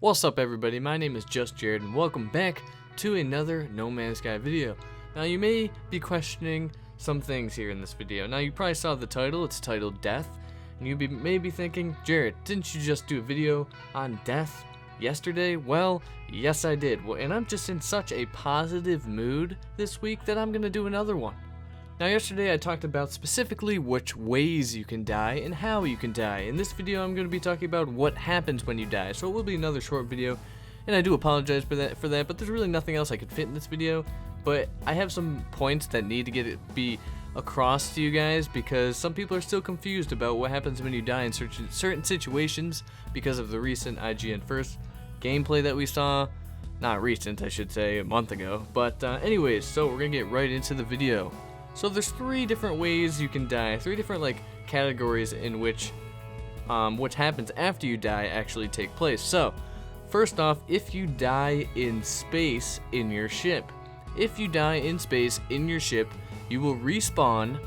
What's up everybody, my name is JustJarrod and welcome back to another No Man's Sky video. Now you may be questioning some things here in this video. Now you probably saw the title, it's titled Death, and you may be thinking, Jared, didn't you just do a video on death yesterday? Well, yes I did, and I'm just in such a positive mood this week that I'm going to do another one. Now yesterday I talked about specifically which ways you can die and how you can die. In this video I'm going to be talking about what happens when you die, so it will be another short video, and I do apologize for that, but there's really nothing else I could fit in this video. But I have some points that need to be across to you guys because some people are still confused about what happens when you die in certain situations because of the recent IGN First gameplay that we saw. Not recent, I should say, a month ago. But anyways, so we're going to get right into the video. So there's 3 different ways you can die, 3 different categories in which what happens after you die actually take place. So first off, if you die in space in your ship. If you die in space in your ship, you will respawn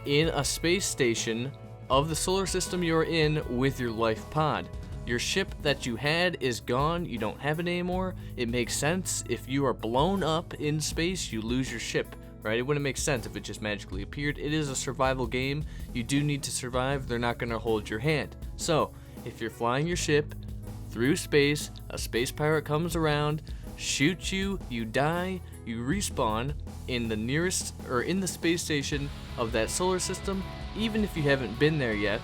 in a space station of the solar system you're in with your life pod. Your ship that you had is gone, you don't have it anymore. It makes sense. If you are blown up in space, you lose your ship. Right? It wouldn't make sense if it just magically appeared. It is a survival game. You do need to survive. They're not going to hold your hand. So, if you're flying your ship through space, a space pirate comes around, shoots you, you die, you respawn in the nearest or in the space station of that solar system, even if you haven't been there yet,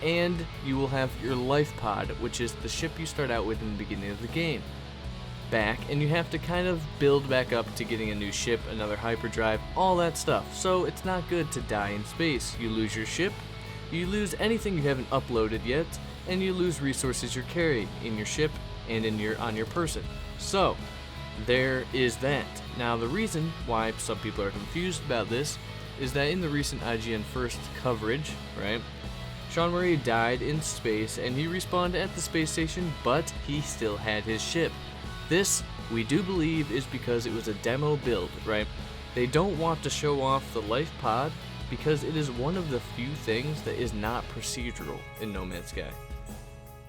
and you will have your life pod, which is the ship you start out with in the beginning of the game, back, and you have to kind of build back up to getting a new ship, another hyperdrive, all that stuff. So it's not good to die in space. You lose your ship, you lose anything you haven't uploaded yet, and you lose resources you're carrying in your ship and on your person. So there is that. Now the reason why some people are confused about this is that in the recent IGN First coverage, right, Sean Murray died in space and he respawned at the space station, but he still had his ship. This, we do believe, is because it was a demo build, right? They don't want to show off the life pod because it is one of the few things that is not procedural in No Man's Sky,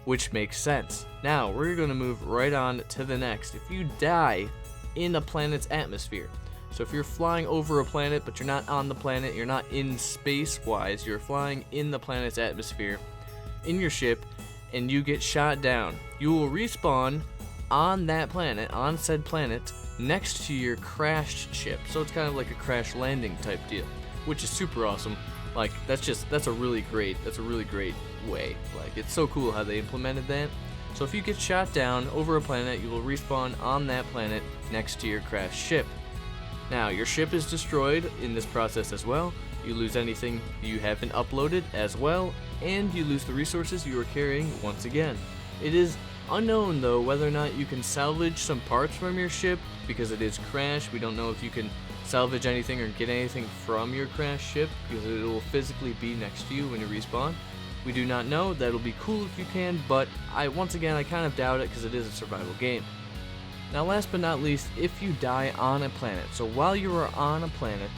which makes sense. Now, we're going to move right on to the next. If you die in a planet's atmosphere, so if you're flying over a planet but you're not on the planet, you're not in space-wise, you're flying in the planet's atmosphere in your ship, and you get shot down, you will respawn on that planet, on said planet, next to your crashed ship. So it's kind of like a crash landing type deal, which is super awesome. That's a really great way. It's so cool how they implemented that. So if you get shot down over a planet, you will respawn on that planet next to your crashed ship. Now your ship is destroyed in this process as well. You lose anything you haven't uploaded as well, and you lose the resources you are carrying once again. It is unknown though whether or not you can salvage some parts from your ship because it is crashed. We don't know if you can salvage anything or get anything from your crashed ship because it will physically be next to you when you respawn. We do not know. That'll be cool if you can, but once again I kind of doubt it because it is a survival game. Now last but not least, if you die on a planet, so while you are on a planet,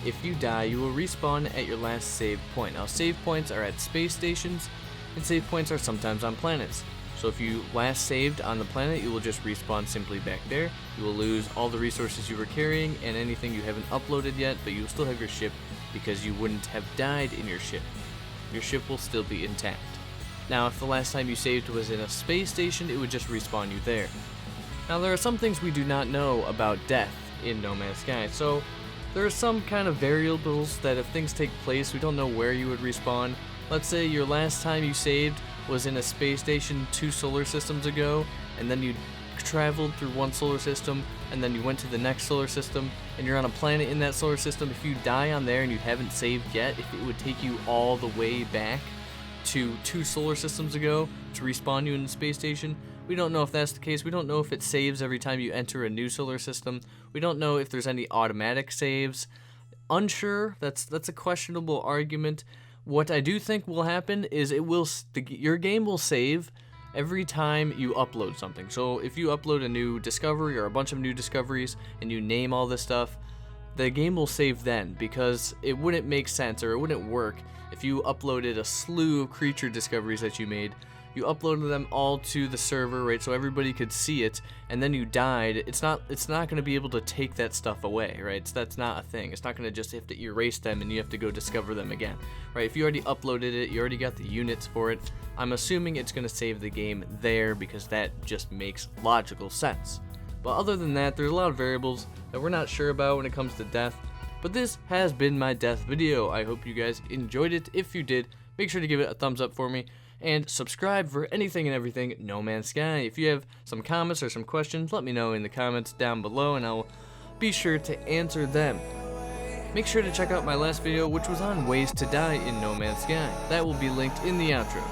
if you die you will respawn at your last save point. Now save points are at space stations and save points are sometimes on planets. So if you last saved on the planet, you will just respawn simply back there. You will lose all the resources you were carrying and anything you haven't uploaded yet, but you will still have your ship because you wouldn't have died in your ship. Your ship will still be intact. Now if the last time you saved was in a space station, it would just respawn you there. Now there are some things we do not know about death in No Man's Sky. So there are some kind of variables that if things take place, we don't know where you would respawn. Let's say your last time you saved was in a space station 2 solar systems ago, and then you traveled through one solar system, and then you went to the next solar system, and you're on a planet in that solar system. If you die on there and you haven't saved yet, if it would take you all the way back to 2 solar systems ago to respawn you in the space station, we don't know if that's the case. We don't know if it saves every time you enter a new solar system. We don't know if there's any automatic saves. Unsure. That's a questionable argument. What I do think will happen is your game will save every time you upload something. So if you upload a new discovery or a bunch of new discoveries and you name all this stuff, the game will save then, because it wouldn't make sense or it wouldn't work if you uploaded a slew of creature discoveries that you made you uploaded them all to the server, right, so everybody could see it, and then you died, it's not going to be able to take that stuff away, right? That's not a thing. It's not going to just have to erase them and you have to go discover them again, right? If you already uploaded it, you already got the units for it, I'm assuming it's going to save the game there because that just makes logical sense. But other than that, there's a lot of variables that we're not sure about when it comes to death. But this has been my death video. I hope you guys enjoyed it. If you did, make sure to give it a thumbs up for me. And subscribe for anything and everything No Man's Sky. If you have some comments or some questions, let me know in the comments down below and I'll be sure to answer them. Make sure to check out my last video, which was on ways to die in No Man's Sky. That will be linked in the outro.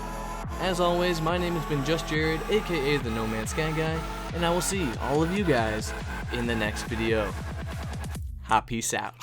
As always, my name has been JustJarrod, aka the No Man's Sky guy, and I will see all of you guys in the next video. Peace out.